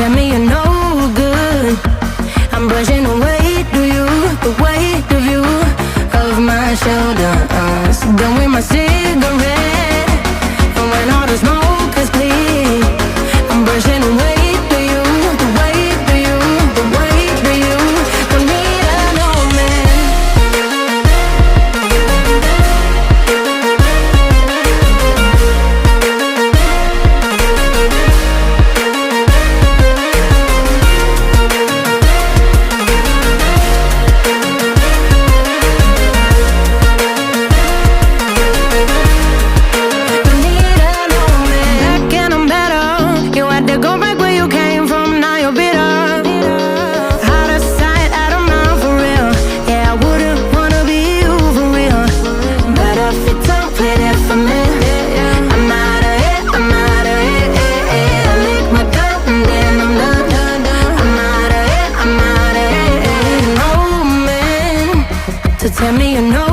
tell me you're no good. I'm brushing away the weight of you, of my shoulders. Done with my cigarette, and when all the smoke is clear, I'm brushing away the weight of you, the weight of you. Don't need another man. So tell me you're no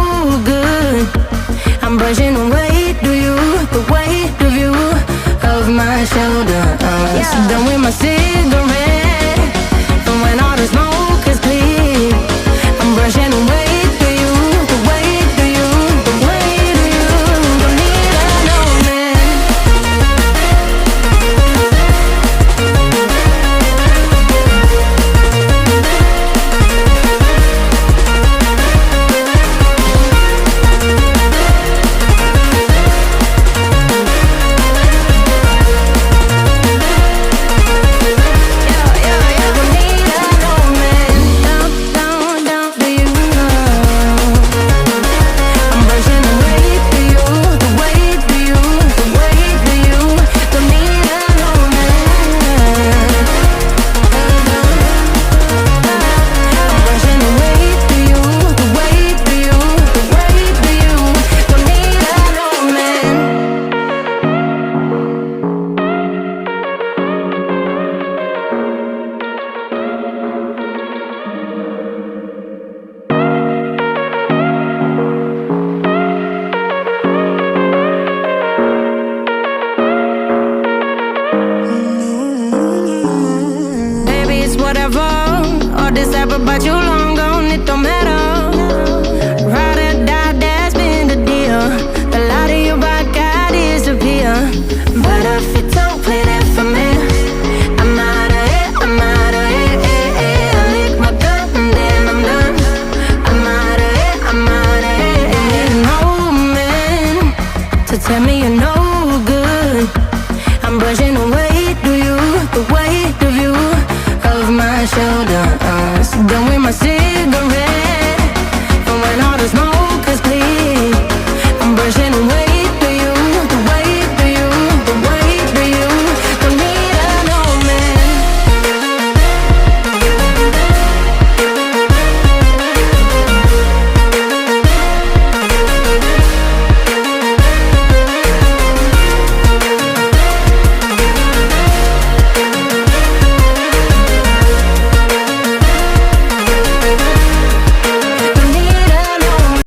good. I'm brushing away the weight of you, of my shoulders. Done with my cigarette, and when all the smoke is clear, I'm brushing away the weight of you, the weight of you. Don't need another man. Whatever, all this ever but you long gone, it don't matter. Ride or die, that's been the deal. The light of your back, I disappear. But if you don't play that for me, I'm out of it, I'm out of it. I lick my gun and then I'm done. I'm out of it, I'm out of it. No man to tell me you're